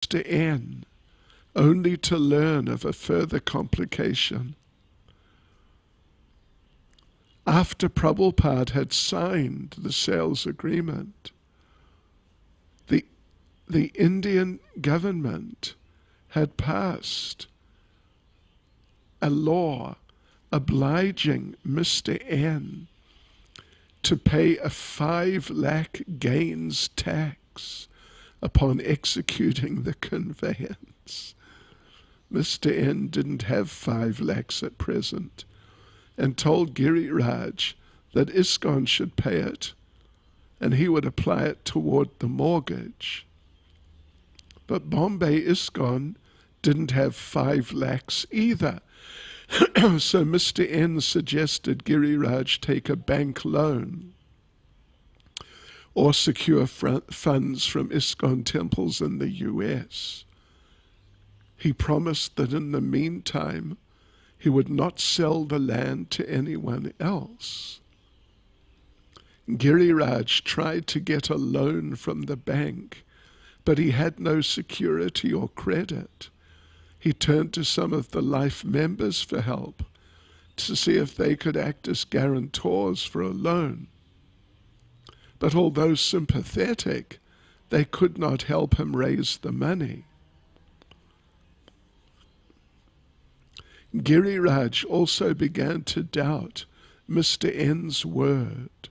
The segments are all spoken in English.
Mr. N, only to learn of a further complication. After Prabhupada had signed the sales agreement, the Indian government had passed a law obliging Mr. N to pay a 5 lakh gains tax upon executing the conveyance. Mr. N didn't have 5 lakhs at present and told Giriraj that ISKCON should pay it and he would apply it toward the mortgage. But Bombay ISKCON didn't have 5 lakhs either. So Mr. N suggested Giriraj take a bank loan or secure funds from ISKCON temples in the US. He promised that in the meantime he would not sell the land to anyone else. Giriraj tried to get a loan from the bank, but he had no security or credit. He turned to some of the life members for help to see if they could act as guarantors for a loan. But although sympathetic, they could not help him raise the money. Giriraj also began to doubt Mr. N's word.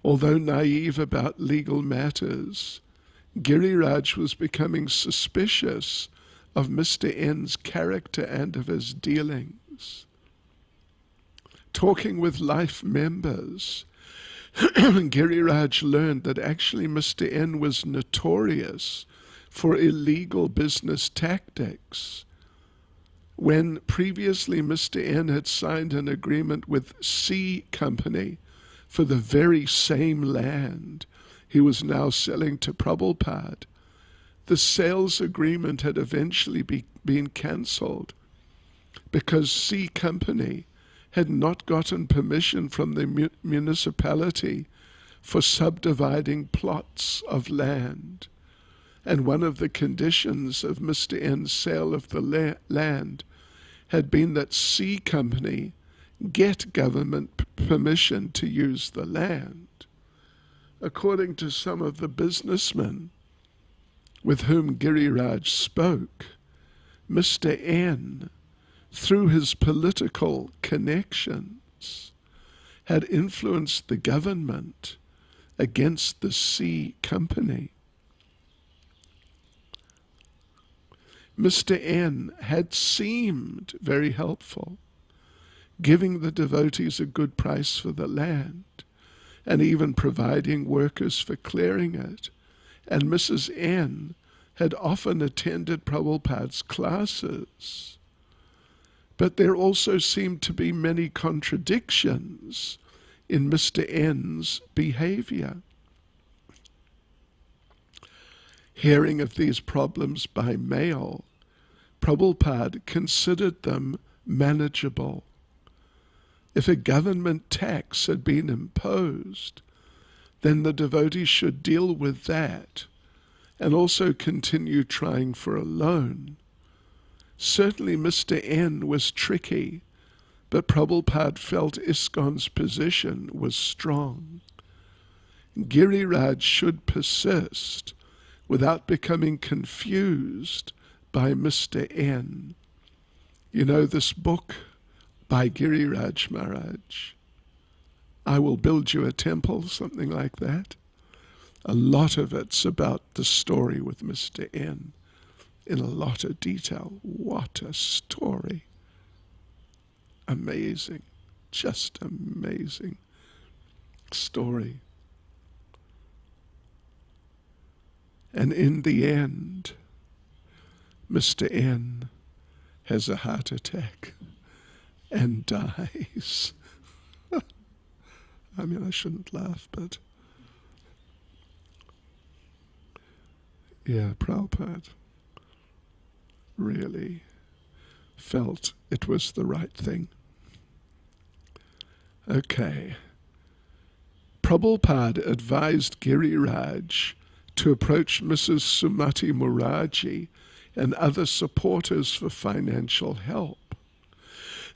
Although naive about legal matters, Giriraj was becoming suspicious of Mr. N's character and of his dealings. Talking with life members, Giriraj learned that actually Mr. N was notorious for illegal business tactics. When previously Mr. N had signed an agreement with C Company for the very same land he was now selling to Prabhupada, the sales agreement had eventually been cancelled because C Company had not gotten permission from the municipality for subdividing plots of land. And one of the conditions of Mr. N's sale of the land had been that C Company get government permission to use the land. According to some of the businessmen with whom Giriraj spoke, Mr. N, through his political connections, had influenced the government against the C Company. Mr. N had seemed very helpful, giving the devotees a good price for the land and even providing workers for clearing it. And Mrs. N had often attended Prabhupada's classes. But there also seemed to be many contradictions in Mr. N's behavior. Hearing of these problems by mail, Prabhupada considered them manageable. If a government tax had been imposed, then the devotees should deal with that and also continue trying for a loan. Certainly Mr. N was tricky, but Prabhupada felt ISKCON's position was strong. Giriraj should persist without becoming confused by Mr. N. You know this book by Giriraj Maharaj, I Will Build You a Temple, something like that. A lot of it's about the story with Mr. N in a lot of detail. What a story. Amazing, just amazing story. And in the end, Mr. N has a heart attack and dies. I mean, I shouldn't laugh, but yeah, Prabhupada really felt it was the right thing. Okay. Prabhupada advised Giriraj to approach Mrs. Sumati Muraji and other supporters for financial help.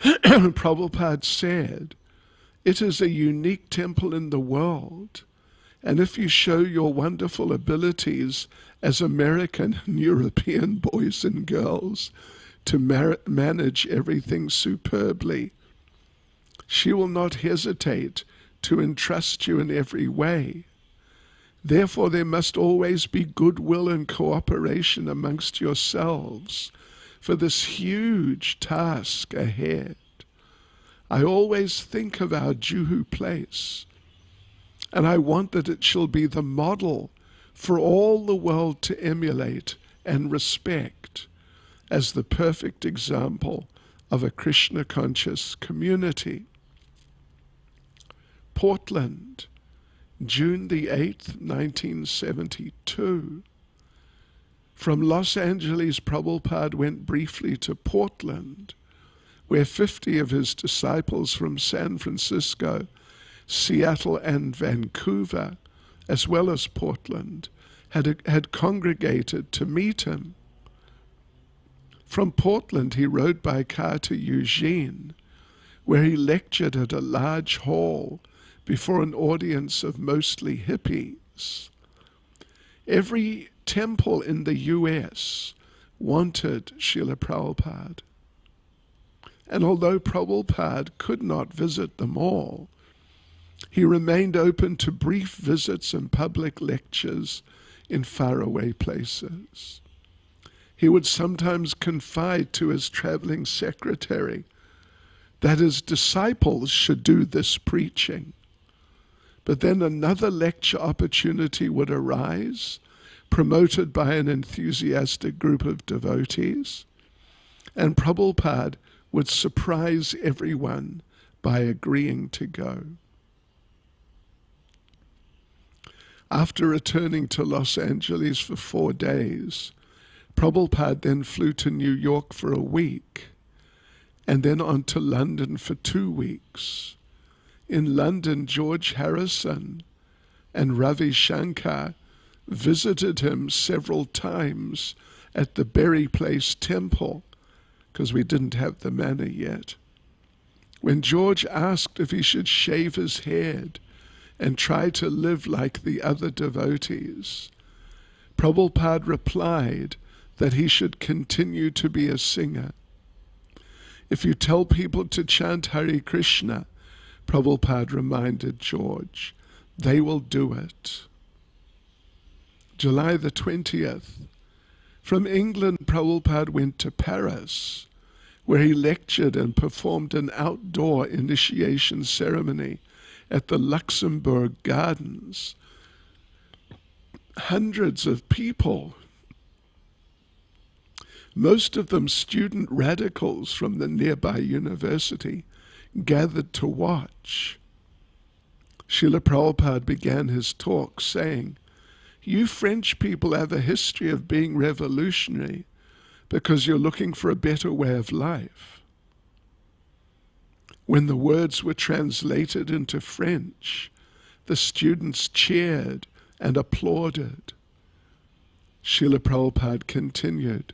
Prabhupada said, "It is a unique temple in the world, and if you show your wonderful abilities as American and European boys and girls to manage everything superbly, she will not hesitate to entrust you in every way. Therefore, there must always be goodwill and cooperation amongst yourselves for this huge task ahead. I always think of our Juhu place, and I want that it shall be the model for all the world to emulate and respect as the perfect example of a Krishna-conscious community." Portland, June the 8th, 1972. From Los Angeles, Prabhupada went briefly to Portland, where 50 of his disciples from San Francisco, Seattle, and Vancouver, as well as Portland, had congregated to meet him. From Portland, he rode by car to Eugene, where he lectured at a large hall before an audience of mostly hippies. Every temple in the U.S. wanted Srila Prabhupada. And although Prabhupada could not visit them all, he remained open to brief visits and public lectures in faraway places. He would sometimes confide to his traveling secretary that his disciples should do this preaching. But then another lecture opportunity would arise, promoted by an enthusiastic group of devotees, and Prabhupada would surprise everyone by agreeing to go. After returning to Los Angeles for 4 days, Prabhupada then flew to New York for a week, and then on to London for 2 weeks. In London, George Harrison and Ravi Shankar visited him several times at the Berry Place Temple, because we didn't have the manor yet. When George asked if he should shave his head and try to live like the other devotees, Prabhupada replied that he should continue to be a singer. If you tell people to chant Hare Krishna, Prabhupada reminded George, they will do it. July the 20th. From England, Prabhupada went to Paris, where he lectured and performed an outdoor initiation ceremony at the Luxembourg Gardens. Hundreds of people, most of them student radicals from the nearby university, gathered to watch. Srila Prabhupada began his talk saying, "You French people have a history of being revolutionary because you're looking for a better way of life." When the words were translated into French, the students cheered and applauded. Srila Prabhupada continued,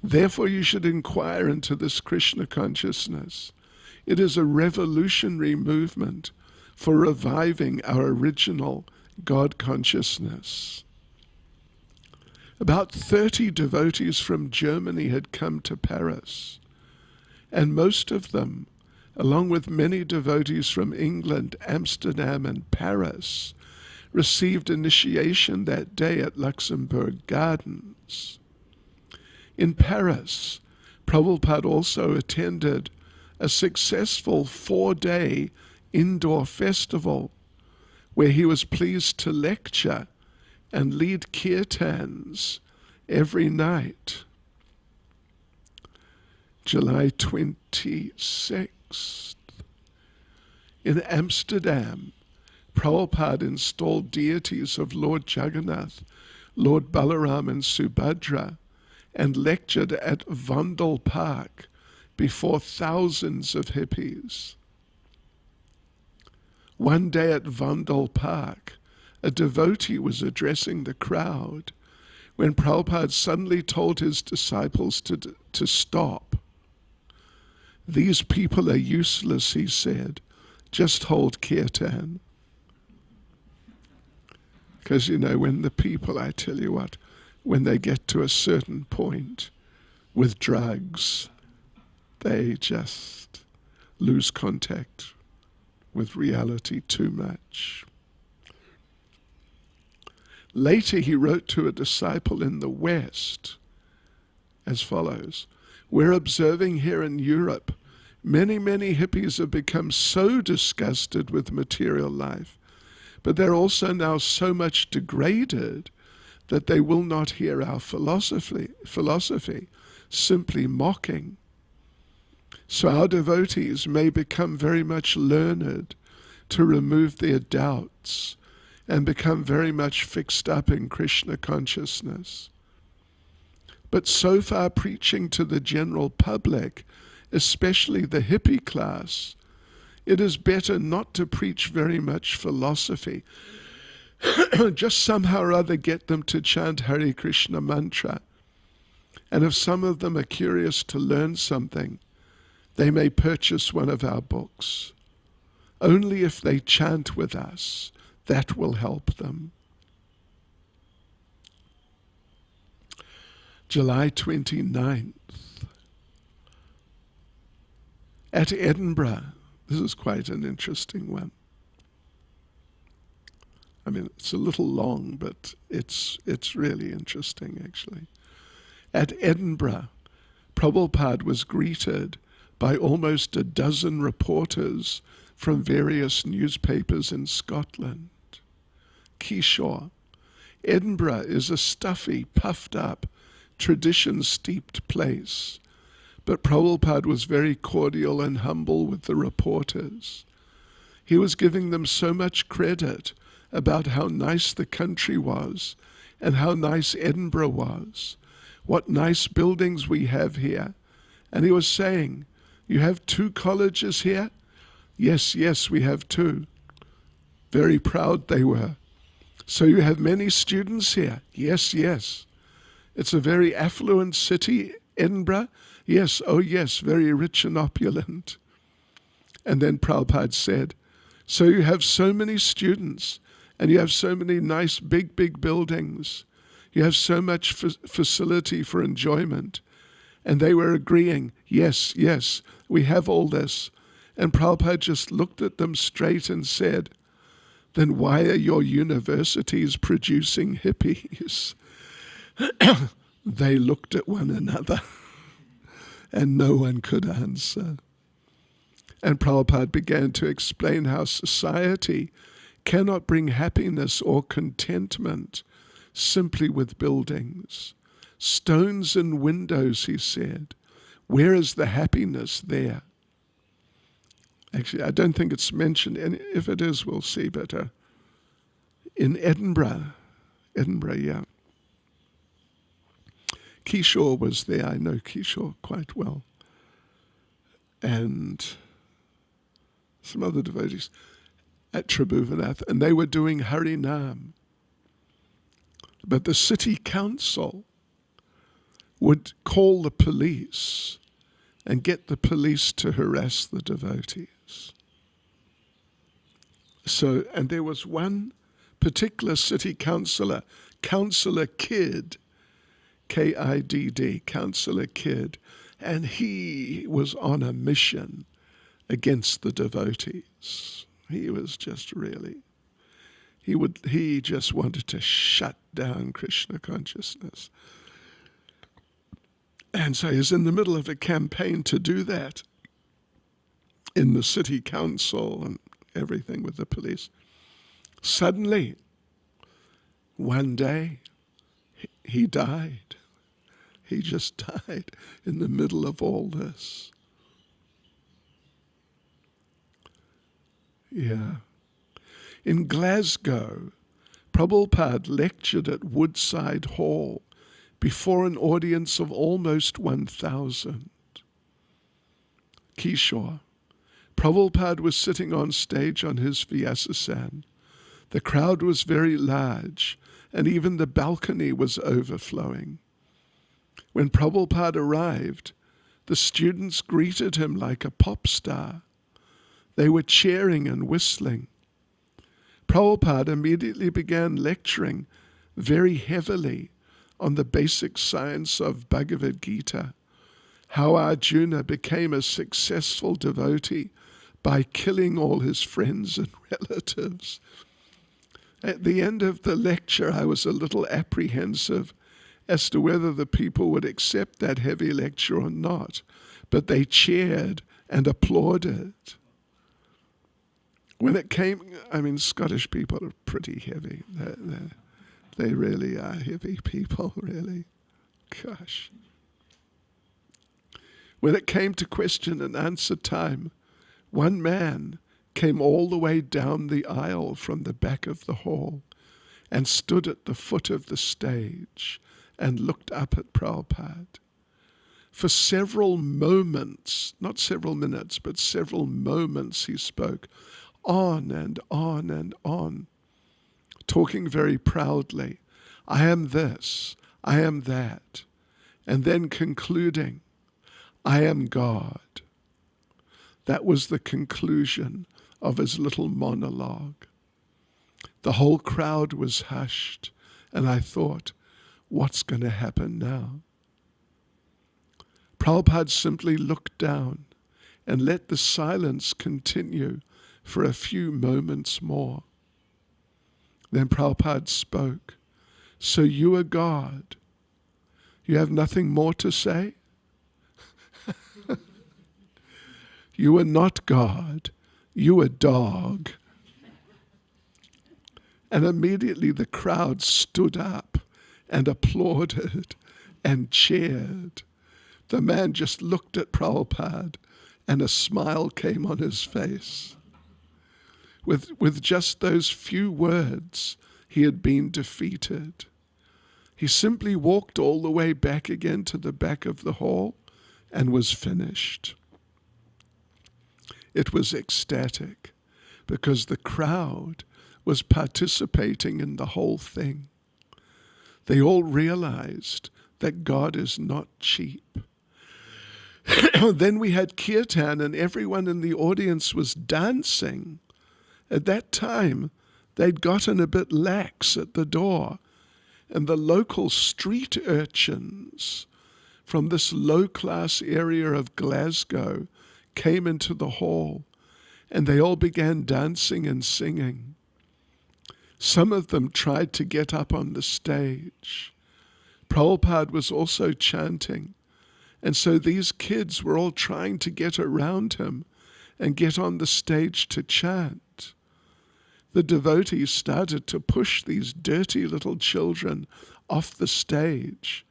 "Therefore you should inquire into this Krishna consciousness. It is a revolutionary movement for reviving our original God consciousness." About 30 devotees from Germany had come to Paris, and most of them, along with many devotees from England, Amsterdam, and Paris, received initiation that day at Luxembourg Gardens. In Paris, Prabhupada also attended a successful 4-day indoor festival where he was pleased to lecture and lead kirtans every night. July 26th. In Amsterdam, Prabhupada installed deities of Lord Jagannath, Lord Balaram, and Subhadra, and lectured at Vondel Park before thousands of hippies. One day at Vondel Park, a devotee was addressing the crowd when Prabhupada suddenly told his disciples to stop. "These people are useless," he said. "Just hold kirtan." Because, when the people, I tell you what, when they get to a certain point with drugs, they just lose contact with reality too much. Later, he wrote to a disciple in the West as follows: "We're observing here in Europe, many hippies have become so disgusted with material life, but they're also now so much degraded that they will not hear our philosophy, simply mocking. So our devotees may become very much learned to remove their doubts and become very much fixed up in Krishna consciousness. But so far preaching to the general public, especially the hippie class, it is better not to preach very much philosophy. Just somehow or other get them to chant Hare Krishna mantra. And if some of them are curious to learn something, they may purchase one of our books. Only if they chant with us, that will help them." July 29th. At Edinburgh, this is quite an interesting one. I mean, it's a little long, but it's really interesting, actually. At Edinburgh, Prabhupada was greeted by almost a dozen reporters from various newspapers in Scotland. Kishore. Edinburgh is a stuffy, puffed up, tradition-steeped place, but Prabhupada was very cordial and humble with the reporters. He was giving them so much credit about how nice the country was and how nice Edinburgh was, what nice buildings we have here. And he was saying, "You have 2 colleges here?" Yes, we have 2. Very proud they were. "So you have many students here?" Yes. "It's a very affluent city, Edinburgh?" Yes, very rich and opulent. And then Prabhupada said, "So you have so many students, and you have so many nice big buildings. You have so much facility for enjoyment." And they were agreeing, yes, we have all this. And Prabhupada just looked at them straight and said, "Then why are your universities producing hippies?" They looked at one another and no one could answer. And Prabhupada began to explain how society cannot bring happiness or contentment simply with buildings. Stones and windows, he said. Where is the happiness there? Actually, I don't think it's mentioned, and if it is, we'll see. But in Edinburgh, yeah. Kishore was there. I know Kishore quite well. And some other devotees at Tribhuvanath, and they were doing Harinam. But the city council would call the police and get the police to harass the devotees. So, and there was one particular city councillor, Councillor Kidd, Kidd, Councillor Kidd, and he was on a mission against the devotees. He was just really, he just wanted to shut down Krishna consciousness. And so he's in the middle of a campaign to do that in the city council and everything with the police. Suddenly, one day, he died. He just died in the middle of all this. Yeah. In Glasgow, Prabhupada lectured at Woodside Hall before an audience of almost 1,000. Kishore. Prabhupada was sitting on stage on his Vyasasan. The crowd was very large, and even the balcony was overflowing. When Prabhupada arrived, the students greeted him like a pop star. They were cheering and whistling. Prabhupada immediately began lecturing very heavily on the basic science of Bhagavad Gita, how Arjuna became a successful devotee by killing all his friends and relatives. At the end of the lecture, I was a little apprehensive as to whether the people would accept that heavy lecture or not, but they cheered and applauded. When it came, Scottish people are pretty heavy. They really are heavy people, really. Gosh. When it came to question and answer time, one man came all the way down the aisle from the back of the hall and stood at the foot of the stage and looked up at Prabhupada. For several moments, not several minutes, but several moments, he spoke on and on and on, talking very proudly, I am this, I am that, and then concluding, I am God. That was the conclusion of his little monologue. The whole crowd was hushed, and I thought, what's going to happen now? Prabhupada simply looked down and let the silence continue for a few moments more. Then Prabhupada spoke, so you are God. You have nothing more to say? You are not God. You are dog. And immediately the crowd stood up and applauded and cheered. The man just looked at Prabhupada and a smile came on his face. With just those few words, he had been defeated. He simply walked all the way back again to the back of the hall and was finished. It was ecstatic because the crowd was participating in the whole thing. They all realized that God is not cheap. Then we had kirtan and everyone in the audience was dancing. At that time, they'd gotten a bit lax at the door, and the local street urchins from this low-class area of Glasgow came into the hall, and they all began dancing and singing. Some of them tried to get up on the stage. Prabhupada was also chanting, and so these kids were all trying to get around him and get on the stage to chant. The devotees started to push these dirty little children off the stage.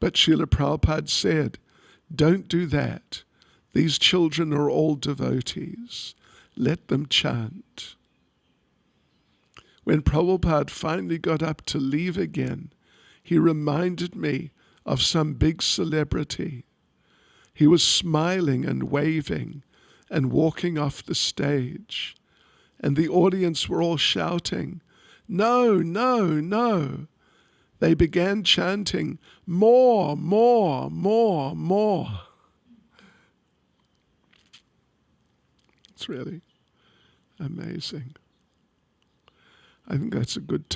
But Srila Prabhupada said, don't do that. These children are all devotees. Let them chant. When Prabhupada finally got up to leave again, he reminded me of some big celebrity. He was smiling and waving and walking off the stage. And the audience were all shouting, no, no, no. They began chanting, more, more, more, more. It's really amazing. I think that's a good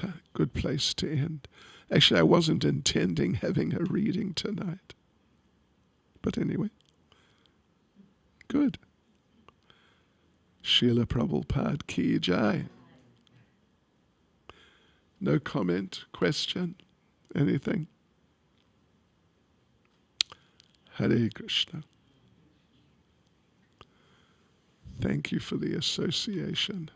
place to end. Actually, I wasn't intending having a reading tonight. But anyway, good. Srila Prabhupada ki jai. No comment, question, anything? Hare Krishna. Thank you for the association.